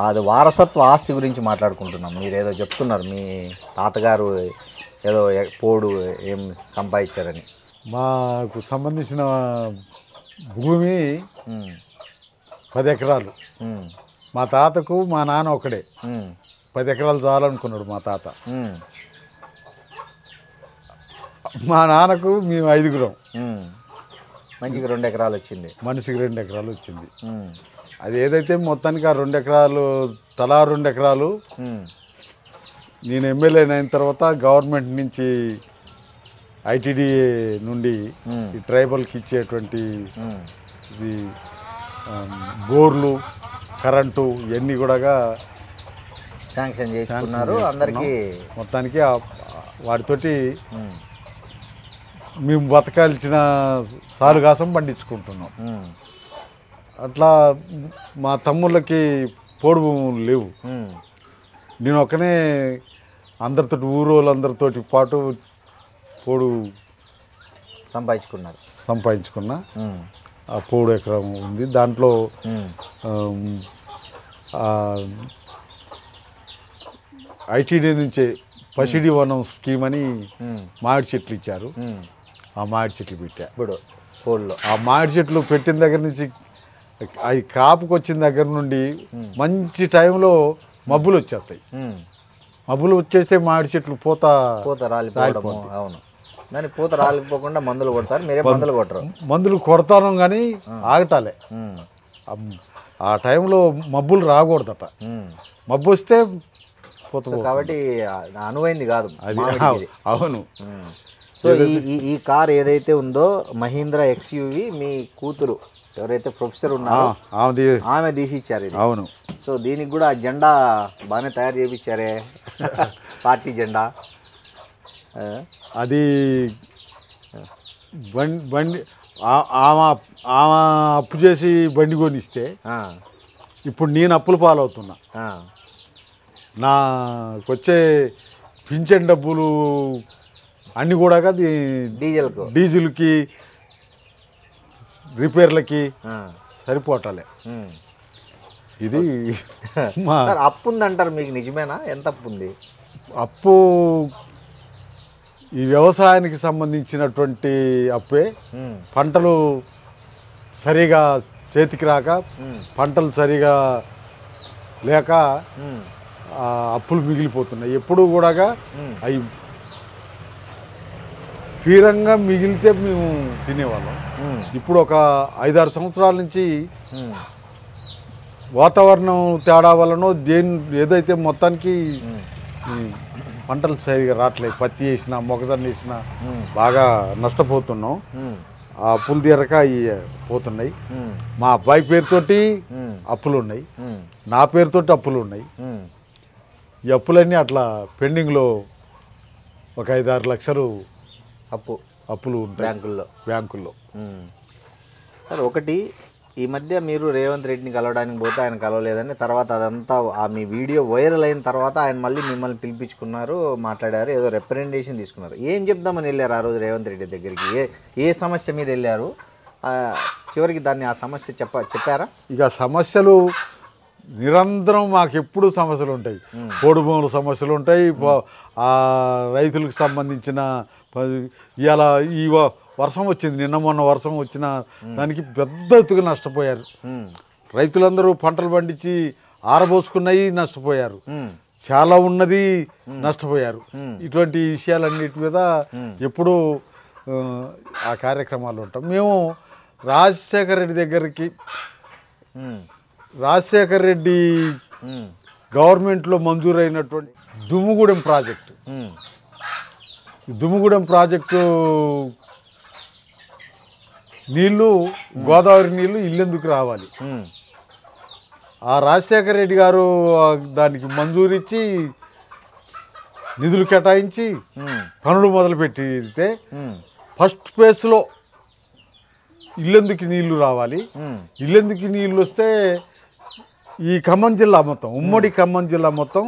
అది వారసత్వ ఆస్తి గురించి మాట్లాడుకుంటున్నాం. మీరు ఏదో చెప్తున్నారు, మీ తాతగారు ఏదో పోడు ఏం సంపాదించారని. మాకు సంబంధించిన భూమి 10 ఎకరాలు. మా తాతకు మా నాన్న ఒకడే 10 ఎకరాలు చాలనుకున్నాడు మా తాత. మా నాన్నకు మేము 5గురం. మంచిగా 2 ఎకరాలు వచ్చింది, మనిషికి 2 ఎకరాలు వచ్చింది. అది ఏదైతే మొత్తానికి ఆ 2 ఎకరాలు, తలా 2 ఎకరాలు నేను ఎమ్మెల్యే అయిన తర్వాత గవర్నమెంట్ నుంచి ఐటీడీఏ నుండి ఈ ట్రైబల్కి ఇచ్చేటువంటి ఇది బోర్లు, కరెంటు ఇవన్నీ కూడా శాంక్షన్ చేసుకున్నారు అందరికీ. మొత్తానికి వాటితోటి మేము బతకాల్సిన సాలుగాసం పండించుకుంటున్నాం. అట్లా మా తమ్ముళ్ళకి పోడు భూములు లేవు. నేను ఒక్కనే అందరితోటి ఊరోళ్ళందరితోటి పాటు పోడు సంపాదించుకున్నా. ఆ పోడు ఎకరం ఉంది. దాంట్లో ఐటీడీ నుంచే పసిడి వనం స్కీమ్ అని మామిడి చెట్లు ఇచ్చారు. ఆ మామిడి చెట్లు పెట్టా. ఇప్పుడు పోడులో ఆ మామిడి చెట్లు పెట్టిన దగ్గర నుంచి అవి కాపుకి వచ్చిన దగ్గర నుండి మంచి టైంలో మబ్బులు వచ్చేస్తాయి. మబ్బులు వచ్చేస్తే మామిడి చెట్లు పూత రాలిపోవడం. అవును, దాన్ని పూత రాలిపోకుండా మందులు కొడతారు. మీరే మందులు కొట్టరు? మందులు కొడతాను కానీ ఆగటాలే. ఆ టైంలో మబ్బులు రాకూడదట. మబ్బు వస్తే కాబట్టి అనువైంది కాదు అది. అవును. సో ఈ కార్ ఏదైతే ఉందో మహీంద్రా XUV మీ కూతురు ఎవరైతే ప్రొఫెసర్ ఉన్నారో ఆమె తీసి ఇచ్చారు ఇది. అవును. సో దీనికి కూడా ఆ జెండా బాగానే తయారు చేయించారే, పార్టీ జెండా. అది బండి ఆమె అప్పు చేసి బండి కొనిస్తే ఇప్పుడు నేను అప్పుల పాలవుతున్నా. నాకొచ్చే పింఛన్ డబ్బులు అన్నీ కూడా డీజిల్కి రిపేర్లకి సరిపోవటాలే. ఇది అప్పు ఉందంటారు, మీకు నిజమేనా? ఎంత అప్పు ఉంది? అప్పు ఈ వ్యవసాయానికి సంబంధించినటువంటి అప్పే. పంటలు సరిగా చేతికి రాక, పంటలు సరిగా లేక అప్పులు మిగిలిపోతున్నాయి. ఎప్పుడు కూడా అవి తీరంగా మిగిలితే మేము తినేవాళ్ళం. ఇప్పుడు ఒక 5-6 సంవత్సరాల నుంచి వాతావరణం తేడా వలన ఏదైతే మొత్తానికి పంటలు సరిగా రావట్లేదు. పత్తి వేసినా, మొక్కజొన్న వేసినా బాగా నష్టపోతున్నాం. ఆ అప్పులు తీరక పోతున్నాయి. మా అబ్బాయి పేరుతోటి అప్పులు ఉన్నాయి, నా పేరుతోటి అప్పులు ఉన్నాయి. ఈ అప్పులన్నీ అట్లా పెండింగ్లో ఒక 5-6 లక్షలు అప్పులు బ్యాంకుల్లో. సార్, ఒకటి ఈ మధ్య మీరు రేవంత్ రెడ్డిని కలవడానికి పోతే ఆయన కలవలేదని, తర్వాత అదంతా మీ వీడియో వైరల్ అయిన తర్వాత ఆయన మళ్ళీ మిమ్మల్ని పిలిపించుకున్నారు, మాట్లాడారు, ఏదో రిప్రజెంటేషన్ తీసుకున్నారు. ఏం చెప్దామని వెళ్ళారు ఆ రోజు రేవంత్ రెడ్డి దగ్గరికి? ఏ సమస్య మీద వెళ్ళారు? చివరికి దాన్ని ఆ సమస్య చెప్పారా? ఇక సమస్యలు నిరంతరం మాకు ఎప్పుడు సమస్యలు ఉంటాయి. పోడు భూముల సమస్యలు ఉంటాయి, రైతులకు సంబంధించిన ఇలా ఈ వర్షం వచ్చింది, నిన్న మొన్న వర్షం వచ్చిన దానికి పెద్ద ఎత్తుగా నష్టపోయారు రైతులందరూ. పంటలు పండించి ఆరబోసుకున్నాయి, నష్టపోయారు. చాలా ఉన్నది, నష్టపోయారు. ఇటువంటి విషయాలన్నిటి మీద ఎప్పుడూ ఆ కార్యక్రమాలు ఉంటాం. మేము రాజశేఖర రెడ్డి దగ్గరికి, రాజశేఖర రెడ్డి గవర్నమెంట్లో మంజూరైనటువంటి దుమ్ముగూడెం ప్రాజెక్టు నీళ్లు, గోదావరి నీళ్లు ఇల్లెందుకు రావాలి? ఆ రాజశేఖర రెడ్డి గారు దానికి మంజూరిచ్చి నిధులు కేటాయించి పనులు మొదలుపెట్టితే ఫస్ట్ ఫేజ్లో ఇల్లెందుకు నీళ్లు రావాలి, ఇల్లెందుకు నీళ్ళు వస్తే ఈ ఖమ్మం జిల్లా మొత్తం, ఉమ్మడి ఖమ్మం జిల్లా మొత్తం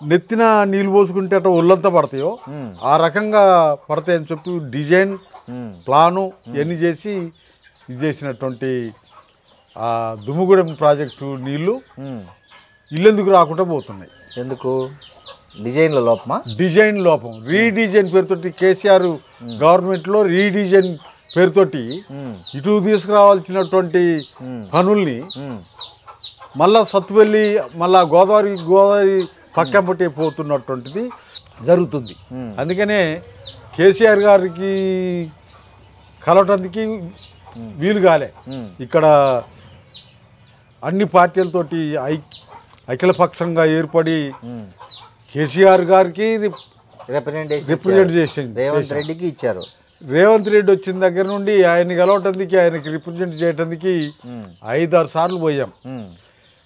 నెత్తిన నీళ్ళు పోసుకుంటే అట్లా ఒళ్ళంతా పడతాయో ఆ రకంగా పడతాయని చెప్పి డిజైన్, ప్లాను ఇవన్నీ చేసి ఇది చేసినటువంటి ఆ దుమ్ముగూడెం ప్రాజెక్టు నీళ్లు ఇల్లెందుకు రాకుండా పోతున్నాయి. ఎందుకు? డిజైన్ల లోపమా? డిజైన్ లోపం. రీడిజైన్ పేరుతోటి కేసీఆర్ గవర్నమెంట్లో రీడిజైన్ పేరుతోటి ఇటు తీసుకురావాల్సినటువంటి పనుల్ని మళ్ళా సత్తువెల్లి మళ్ళా గోదావరి పక్కపట్టే పోతున్నటువంటిది జరుగుతుంది. అందుకనే కేసీఆర్ గారికి కలవటానికి వీలు కాలే. ఇక్కడ అన్ని పార్టీలతోటి అఖిలపక్షంగా ఏర్పడి కేసీఆర్ గారికి రిప్రజెంటేషన్ రేవంత్ రెడ్డికి ఇచ్చారు. రేవంత్ రెడ్డి వచ్చిన దగ్గర నుండి ఆయన్ని కలవటానికి, ఆయనకి రిప్రజెంట్ చేయడానికి 5-6 సార్లు పోయాం.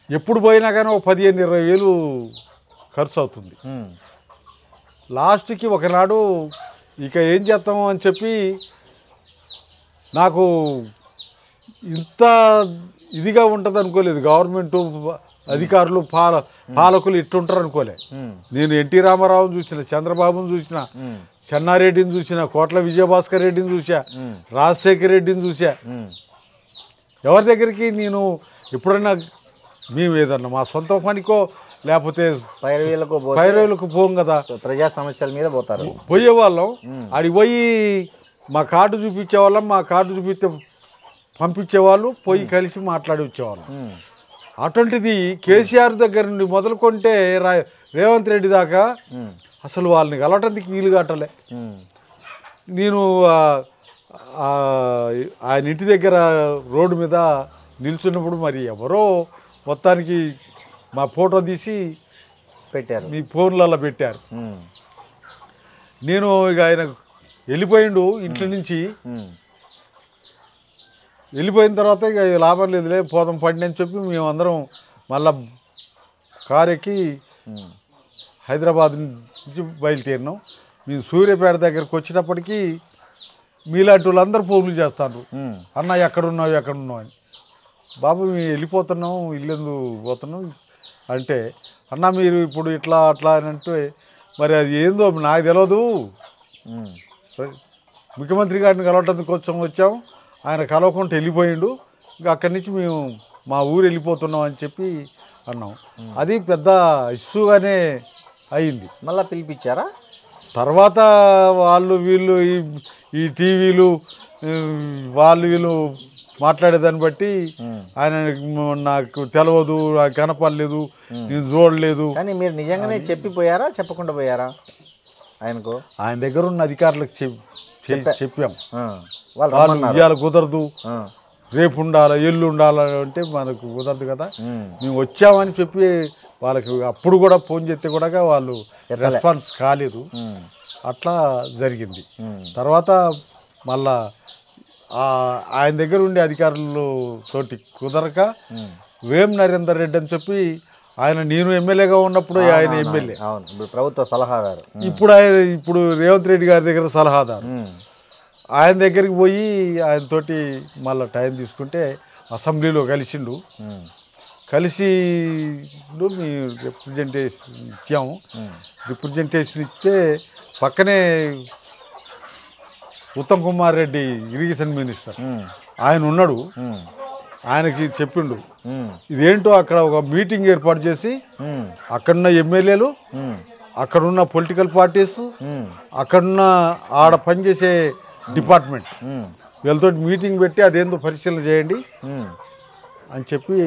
ఎప్పుడు పోయినా కానీ ఒక 15-20 వేలు ఖర్చు అవుతుంది. లాస్ట్కి ఒకనాడు ఇక ఏం చేస్తాము అని చెప్పి నాకు ఇంత ఇదిగా ఉంటుంది అనుకోలేదు. గవర్నమెంట్ అధికారులు పాలకులు ఇట్టుంటారు అనుకోలే. నేను ఎన్టీ రామారావుని చూసిన, చంద్రబాబుని చూసిన, చెన్నారెడ్డిని చూసిన, కోట్ల విజయభాస్కర్ రెడ్డిని చూసా, రాజశేఖర రెడ్డిని చూసా. ఎవరి దగ్గరికి నేను ఎప్పుడన్నా మేము ఏదన్నా మా సొంత పనికో లేకపోతే పైరవీలకు పోం కదా, ప్రజా సమస్యల మీద పోతారు. పోయేవాళ్ళం. ఆడికి పోయి మా కార్డు చూపించేవాళ్ళం, మా కార్డు చూపిస్తే పంపించేవాళ్ళు, పోయి కలిసి మాట్లాడి వచ్చేవాళ్ళం. అటువంటిది కేసీఆర్ దగ్గర నుండి మొదలుకొంటే రేవంత్ రెడ్డి దాకా అసలు వాళ్ళని కలవటానికి వీలు కావట్లే. నేను ఆయన ఇంటి దగ్గర రోడ్డు మీద నిల్చున్నప్పుడు మరి ఎవరో మొత్తానికి మా ఫోటో తీసి పెట్టారు, మీ ఫోన్లలో పెట్టారు. నేను ఇక ఆయన వెళ్ళిపోయిండు ఇంట్లో నుంచి. వెళ్ళిపోయిన తర్వాత ఇక లాభం లేదులే పోదాం పండి అని చెప్పి మేమందరం మళ్ళా కారు ఎక్కి హైదరాబాద్ నుంచి బయలుదేరినాం. మేము సూర్యాపేట దగ్గరకు వచ్చేటప్పటికి మీలాంటి వాళ్ళందరూ ఫోన్లు చేస్తారు, అన్న ఎక్కడున్నావు అని. బాబు మేము వెళ్ళిపోతున్నాం, ఇల్లెందు పోతున్నాం అంటే, అన్న మీరు ఇప్పుడు ఇట్లా అట్లా అని అంటే, మరి అది ఏందో నాకు తెలియదు, ముఖ్యమంత్రి గారిని కలవటానికి వచ్చాం, ఆయన కలవకుండా వెళ్ళిపోయిండు, ఇంకా అక్కడి నుంచి మేము మా ఊరు వెళ్ళిపోతున్నాం అని చెప్పి అన్నాం. అది పెద్ద ఇష్యూగానే అయింది. మళ్ళీ పిలిపించారా? తర్వాత వాళ్ళు వీళ్ళు ఈ టీవీలు వీళ్ళు మాట్లాడేదాన్ని బట్టి ఆయన నాకు తెలియదు, నాకు కనపడలేదు, నేను చూడలేదు. కానీ మీరు నిజంగానే చెప్పిపోయారా, చెప్పకుండా పోయారా ఆయనకు? ఆయన దగ్గర ఉన్న అధికారులకు చెప్పాం. వాళ్ళు ఇవాళ కుదరదు, రేపు ఉండాలి, ఎల్లు ఉండాలి అంటే మనకు కుదరదు కదా. మేము వచ్చామని చెప్పి వాళ్ళకి అప్పుడు కూడా ఫోన్ చేస్తే కూడా వాళ్ళు రెస్పాన్స్ కాలేదు. అట్లా జరిగింది. తర్వాత మళ్ళా ఆయన దగ్గర ఉండే అధికారులు తోటి కుదరక వేం నరేందర్ రెడ్డి అని చెప్పి నేను ఎమ్మెల్యేగా ఉన్నప్పుడు ఆయన ఎమ్మెల్యే, ప్రభుత్వ సలహాదారు, ఇప్పుడు రేవంత్ రెడ్డి గారి దగ్గర సలహాదారు. ఆయన దగ్గరికి పోయి ఆయనతోటి మళ్ళీ టైం తీసుకుంటే అసెంబ్లీలో కలిసిండు. కలిసి మీ రిప్రజెంటేషన్ ఇచ్చాము. రిప్రజెంటేషన్ ఇస్తే పక్కనే ఉత్తమ్ కుమార్ రెడ్డి ఇరిగేషన్ మినిస్టర్ ఆయన ఉన్నాడు. ఆయనకి చెప్పిండు ఇదేంటో అక్కడ ఒక మీటింగ్ ఏర్పాటు చేసి అక్కడున్న ఎమ్మెల్యేలు, అక్కడున్న పొలిటికల్ పార్టీస్, అక్కడున్న ఆడ పనిచేసే డిపార్ట్మెంట్ వీళ్ళతో మీటింగ్ పెట్టి అదేందో పరిశీలన చేయండి అని చెప్పి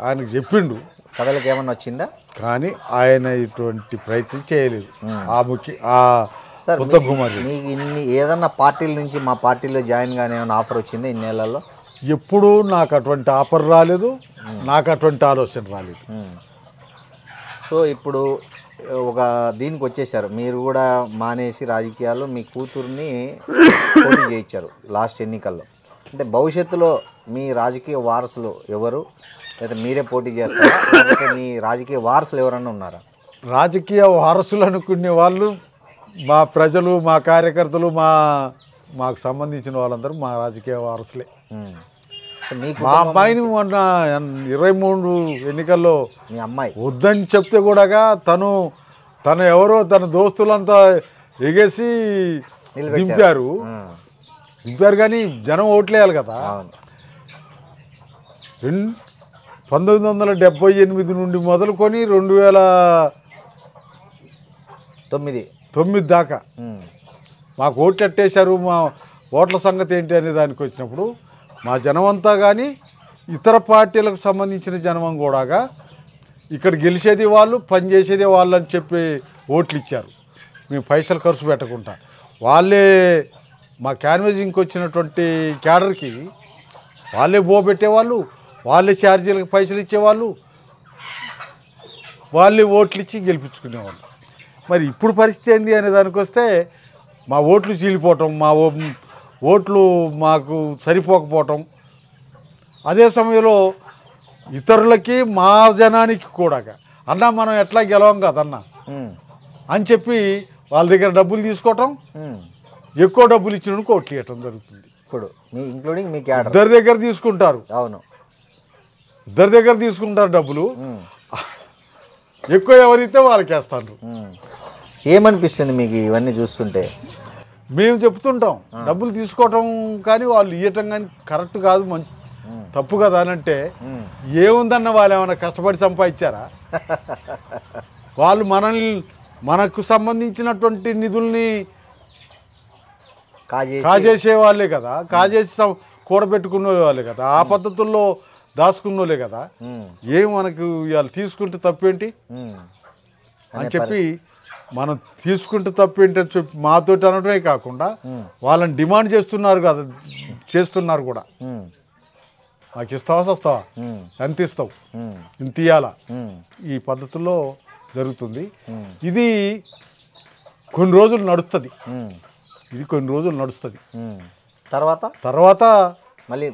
ఆయనకు చెప్పిండు. కథలకు ఏమన్నా వచ్చిందా? కానీ ఆయన ఇటువంటి ప్రయత్నం చేయలేదు. ఉత్తమ్ కుమార్ మీకు ఇన్ని ఏదన్నా పార్టీల నుంచి మా పార్టీలో జాయిన్ కానీ ఏమైనా ఆఫర్ వచ్చిందా ఇన్నేళ్లలో? ఎప్పుడూ నాకు అటువంటి ఆఫర్ రాలేదు, నాకు అటువంటి ఆలోచన రాలేదు. సో ఇప్పుడు ఒక దీనికి వచ్చేసారు, మీరు కూడా మానేసి రాజకీయాలు మీ కూతుర్ని పోటీ చేయించారు లాస్ట్ ఎన్నికల్లో. అంటే భవిష్యత్తులో మీ రాజకీయ వారసులు ఎవరు, లేదా మీరే పోటీ చేస్తారా, లేకపోతే మీ రాజకీయ వారసులు ఎవరన్నా ఉన్నారా? రాజకీయ వారసులు అనుకునే వాళ్ళు మా ప్రజలు, మా కార్యకర్తలు, మాకు సంబంధించిన వాళ్ళందరూ మా రాజకీయ వారసులే. మా అమ్మాయిని మొన్న 23 ఎన్నికల్లో మీ అమ్మాయి వద్దని చెప్తే కూడా తను ఎవరో తన దోస్తులంతా ఎగేసి దింపారు కానీ జనం ఓట్లేయాలి కదా. 1978 నుండి మొదలుకొని 2009 దాకా మాకు ఓట్లు ఎట్టేశారు, మా ఓట్ల సంగతి ఏంటి అనే దానికి వచ్చినప్పుడు మా జనమంతా కానీ ఇతర పార్టీలకు సంబంధించిన జనం కూడా ఇక్కడ గెలిచేది వాళ్ళు, పనిచేసేది వాళ్ళు అని చెప్పి ఓట్లు ఇచ్చారు. మేము పైసలు ఖర్చు పెట్టకుండా వాళ్ళే మా క్యాన్వేజింగ్కి వచ్చినటువంటి క్యాడర్కి వాళ్ళే పెట్టేవాళ్ళు, వాళ్ళే ఛార్జీలకు పైసలు ఇచ్చేవాళ్ళు, వాళ్ళే ఓట్లు ఇచ్చి గెలిపించుకునేవాళ్ళు. మరి ఇప్పుడు పరిస్థితి ఏంది అనే దానికి వస్తే మా ఓట్లు చీలిపోవటం, మా ఓట్లు మాకు సరిపోకపోవటం, అదే సమయంలో ఇతరులకి మా జనానికి కూడా అన్న మనం ఎట్లా గెలవం కదన్న అని చెప్పి వాళ్ళ దగ్గర డబ్బులు తీసుకోవటం, ఎక్కువ డబ్బులు ఇచ్చినందుకు ఓట్లు ఇవ్వటం జరుగుతుంది. ఇప్పుడు మీ ఇంక్లూడింగ్ మీ క్యాడర్ ఇద్దరి దగ్గర తీసుకుంటారు. అవును, ఇద్దరి దగ్గర తీసుకుంటారు డబ్బులు, ఎక్కువ ఎవరైతే వాళ్ళకి వేస్తారు. ఏమనిపిస్తుంది మీకు ఇవన్నీ చూస్తుంటే? మేము చెప్తుంటాం డబ్బులు తీసుకోవటం కానీ వాళ్ళు ఇవ్వటం కానీ కరెక్ట్ కాదు, మంచి తప్పు కదా అని అంటే ఏముందన్న వాళ్ళు ఏమైనా కష్టపడి సంపాదించారా? వాళ్ళు మనకు సంబంధించినటువంటి నిధుల్ని కాజేసే వాళ్ళే కదా, కాజేసి కూడబెట్టుకునే వాళ్ళే కదా, ఆ పద్ధతుల్లో దాచుకున్నోలే కదా. ఏం మనకు ఇవాళ తీసుకుంటే తప్పేంటి అని చెప్పి మనం తీసుకుంటే తప్పేంటి అని చెప్పి మాతోటి అనడమే కాకుండా వాళ్ళని డిమాండ్ చేస్తున్నారు కదా, చేస్తున్నారు కూడా. నాకు ఇస్తావా వస్తావా, ఎంత ఇస్తావు, ఇంత ఇయ్యాలా, ఈ పద్ధతుల్లో జరుగుతుంది. ఇది కొన్ని రోజులు నడుస్తుంది, తర్వాత మళ్ళీ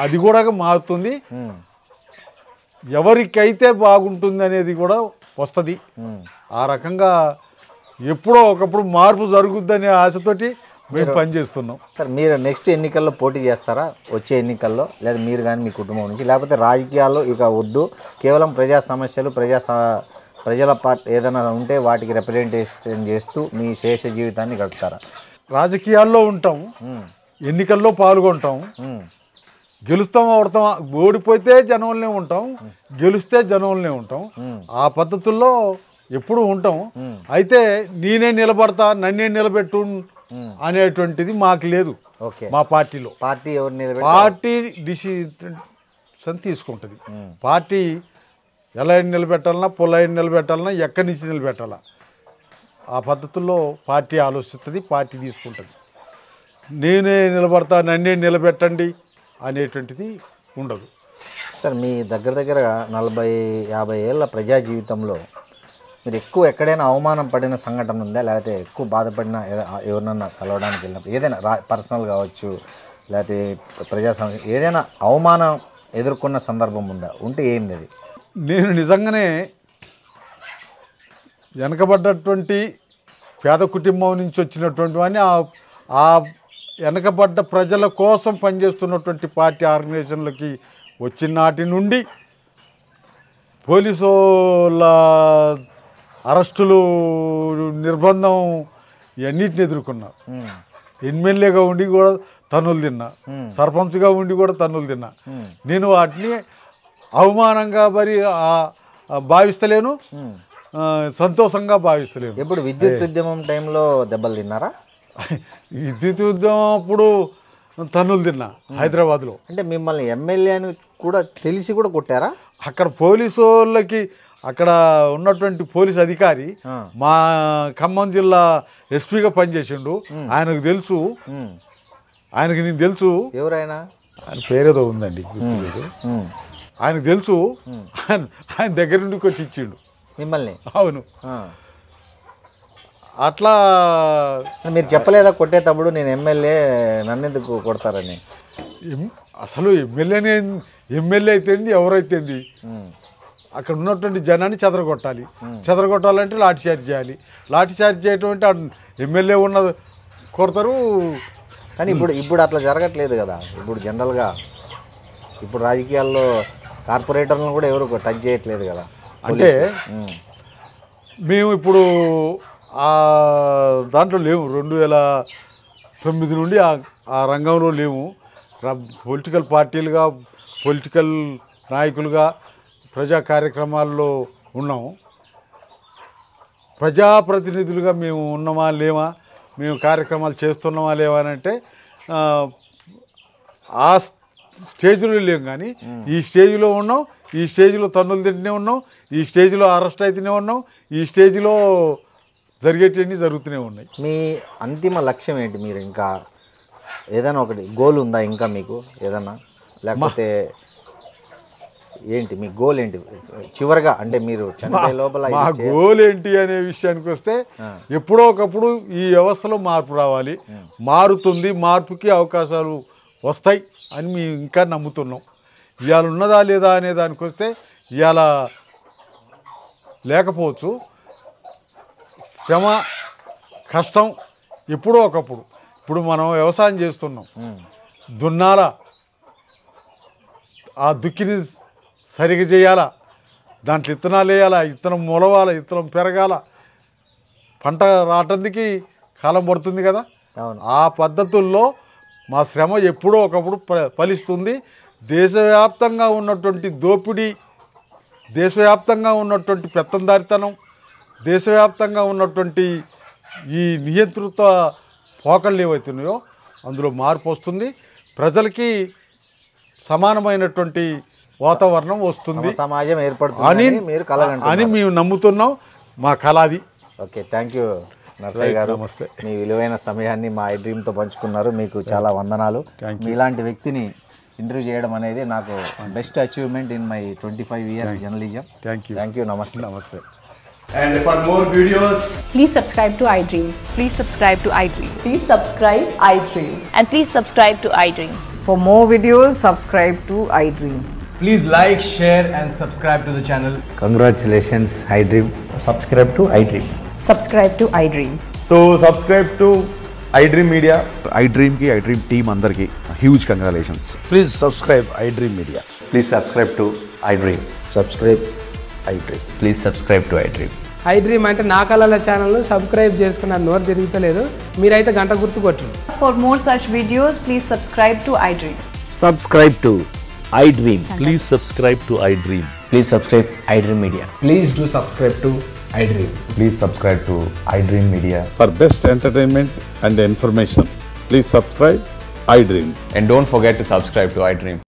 అది కూడా మారుతుంది. ఎవరికైతే బాగుంటుంది అనేది కూడా వస్తుంది. ఆ రకంగా ఎప్పుడో ఒకప్పుడు మార్పు జరుగుద్దనే ఆశతోటి మేము పనిచేస్తున్నాం. సార్, మీరు నెక్స్ట్ ఎన్నికల్లో పోటీ చేస్తారా? వచ్చే ఎన్నికల్లో, లేదా మీరు కానీ మీ కుటుంబం నుంచి, లేకపోతే రాజకీయాల్లో ఇక వద్దు, కేవలం ప్రజా సమస్యలు ప్రజల పార్టీ ఏదైనా ఉంటే వాటికి రిప్రజెంటేషన్ చేస్తూ మీ శేష జీవితాన్ని గడుపుతారా? రాజకీయాల్లో ఉంటాం, ఎన్నికల్లో పాల్గొంటాం, గెలుస్తాం ఓడతాం. ఓడిపోతే జనంలోనే ఉంటాం, గెలిస్తే జనంలోనే ఉంటాం. ఆ పద్ధతుల్లో ఎప్పుడు ఉంటాం. అయితే నేనే నిలబడతా, నన్నే నిలబెట్టు అనేటువంటిది మాకు లేదు. మా పార్టీలో పార్టీ డిసిషన్ తీసుకుంటుంది. పార్టీ ఎలా నిలబెట్టాలన్నా, పొలైన నిలబెట్టాలన్నా, ఎక్కడి నుంచి నిలబెట్టాలా, ఆ పద్ధతుల్లో పార్టీ ఆలోచిస్తుంది, పార్టీ తీసుకుంటుంది. నేనే నిలబడతా, నన్నే నిలబెట్టండి అనేటువంటిది ఉండదు. సార్, మీ దగ్గర 40-50 ఏళ్ళ ప్రజా జీవితంలో మీరు ఎక్కువ ఎక్కడైనా అవమానం పడిన సంఘటన ఉందా? లేకపోతే ఎక్కువ బాధపడిన ఎవరినన్నా కలవడానికి వెళ్ళినప్పుడు ఏదైనా పర్సనల్ కావచ్చు, లేకపోతే ప్రజా ఏదైనా అవమానం ఎదుర్కొన్న సందర్భం ఉందా? ఉంటే ఏంది అది? నేను నిజంగానే వెనకబడ్డటువంటి పేద కుటుంబం నుంచి వచ్చినటువంటి వాడిని, ఆ వెనకబడ్డ ప్రజల కోసం పనిచేస్తున్నటువంటి పార్టీ ఆర్గనైజేషన్లకి వచ్చిన నాటి నుండి పోలీసుల అరెస్టులు, నిర్బంధం ఇవన్నిటిని ఎదుర్కొన్నా. ఎమ్మెల్యేగా ఉండి కూడా తన్నులు తిన్నా, సర్పంచ్గా ఉండి కూడా తన్నులు తిన్నా. నేను వాటిని అవమానంగా మరి భావిస్తలేను, సంతోషంగా భావిస్తలేను. ఎప్పుడు విద్యుత్ ఉద్యమం టైంలో దెబ్బలు తిన్నారా? విద్యుత్ ఉద్యమం అప్పుడు తన్నులు తిన్నా హైదరాబాద్లో. అంటే మిమ్మల్ని ఎమ్మెల్యే అని కూడా తెలిసి కూడా కొట్టారా? అక్కడ పోలీసు వాళ్ళకి, అక్కడ ఉన్నటువంటి పోలీస్ అధికారి మా ఖమ్మం జిల్లా ఎస్పీగా పనిచేసిండు. ఆయనకు తెలుసు, ఆయనకి నేను తెలుసు. ఎవరైనా? ఆయన పేరేదో ఉందండి, గుర్తులేదు. ఆయనకు తెలుసు, ఆయన దగ్గర నుండి కొట్టి ఇచ్చిండు మిమ్మల్ని. అవును. అట్లా మీరు చెప్పలేదా కొట్టేటప్పుడు నేను ఎమ్మెల్యే, నన్నెందుకు కొడతారని? అసలు ఎమ్మెల్యే అయితేంది, ఎవరైతేంది, అక్కడ ఉన్నటువంటి జనాన్ని చెదరగొట్టాలి. చెదరగొట్టాలంటే లాఠీ చార్జ్ చేయాలి. లాఠీ చార్జ్ చేయటం అంటే ఎమ్మెల్యే ఉన్న కొడతారు. కానీ ఇప్పుడు అట్లా జరగట్లేదు కదా. ఇప్పుడు జనరల్గా ఇప్పుడు రాజకీయాల్లో కార్పొరేటర్లను కూడా ఎవరు టచ్ చేయట్లేదు కదా. అంటే మేము ఇప్పుడు దాంట్లో లేవు. 2009 నుండి ఆ రంగంలో లేవు. పొలిటికల్ పార్టీలుగా పొలిటికల్ నాయకులుగా ప్రజా కార్యక్రమాల్లో ఉన్నాం. ప్రజాప్రతినిధులుగా మేము ఉన్నామా లేవా, మేము కార్యక్రమాలు చేస్తున్నామా లేవా అని అంటే ఆ స్టేజ్లో లేవు. కానీ ఈ స్టేజ్లో ఉన్నాం, ఈ స్టేజ్లో తన్నులు తింటూనే ఉన్నాం, ఈ స్టేజ్లో అరెస్ట్ అయితేనే ఉన్నాం, ఈ స్టేజ్లో జరిగేటివన్నీ జరుగుతూనే ఉన్నాయి. మీ అంతిమ లక్ష్యం ఏంటి? మీరు ఇంకా ఏదైనా ఒకటి గోల్ ఉందా ఇంకా మీకు ఏదన్నా, లేకపోతే ఏంటి మీ గోల్ ఏంటి చివరిగా? అంటే మీరు చనిపోయే లోపల మా గోల్ ఏంటి అనే విషయానికి వస్తే ఎప్పుడో ఒకప్పుడు ఈ వ్యవస్థలో మార్పు రావాలి, మారుతుంది, మార్పుకి అవకాశాలు వస్తాయి అని మేము ఇంకా నమ్ముతున్నాం. ఇవాళ ఉన్నదా లేదా అనే దానికి వస్తే ఇవాళ లేకపోవచ్చు. శ్రమ కష్టం ఎప్పుడో ఒకప్పుడు. ఇప్పుడు మనం వ్యవసాయం చేస్తున్నాం, దున్నాలా, ఆ దుక్కిని సరిగా చేయాలా, దాంట్లో ఇత్తనాలు వేయాలా, ఇత్తనం మొలవాలా, ఇత్తనం పెరగాల, పంట రావటానికి కాలం పడుతుంది కదా. ఆ పద్ధతుల్లో మా శ్రమ ఎప్పుడో ఒకప్పుడు ఫలిస్తుంది. దేశవ్యాప్తంగా ఉన్నటువంటి దోపిడీ, దేశవ్యాప్తంగా ఉన్నటువంటి పెత్తందారితనం, దేశవ్యాప్తంగా ఉన్నటువంటి ఈ నియంతృత్వ పోకళ్ళు ఏవైతున్నాయో అందులో మార్పు వస్తుంది. ప్రజలకి సమానమైనటువంటి వాతావరణం వస్తుంది, సమాజం ఏర్పడుతుంది అని మేము నమ్ముతున్నాం. మా కళ అది. ఓకే, థ్యాంక్ యూ నర్సయ్య గారు. నమస్తే. మీ విలువైన సమయాన్ని మా iDreamతో పంచుకున్నారు. మీకు చాలా వందనాలు. మీలాంటి వ్యక్తిని ఇంటర్వ్యూ చేయడం అనేది నాకు best achievement in my 25 years journalism. Thank you. నమస్తే. And for more videos, please subscribe to iDream. Please subscribe to iDream. Please subscribe iDream. And please subscribe to iDream. For more videos, subscribe to iDream. please like, share and subscribe to the channel. Congratulations iDream. Subscribe to iDream. Subscribe to iDream. So subscribe to iDream Media. iDream ki iDream team andarki huge congratulations. Please subscribe iDream Media. Please subscribe to iDream. Subscribe iDream. Please subscribe to iDream. iDream అంటే నా కళల channel subscribe చేసుకున్న నోరు తిరుగుతలేదు, మీరైతే గంట గుర్తు కొట్టండి. For more such videos, please subscribe to iDream. Subscribe to iDream. Please subscribe to iDream. Please subscribe iDream Media. Please do subscribe to iDream. Please subscribe to iDream Media. For best entertainment and information, please subscribe iDream. And don't forget to subscribe to iDream.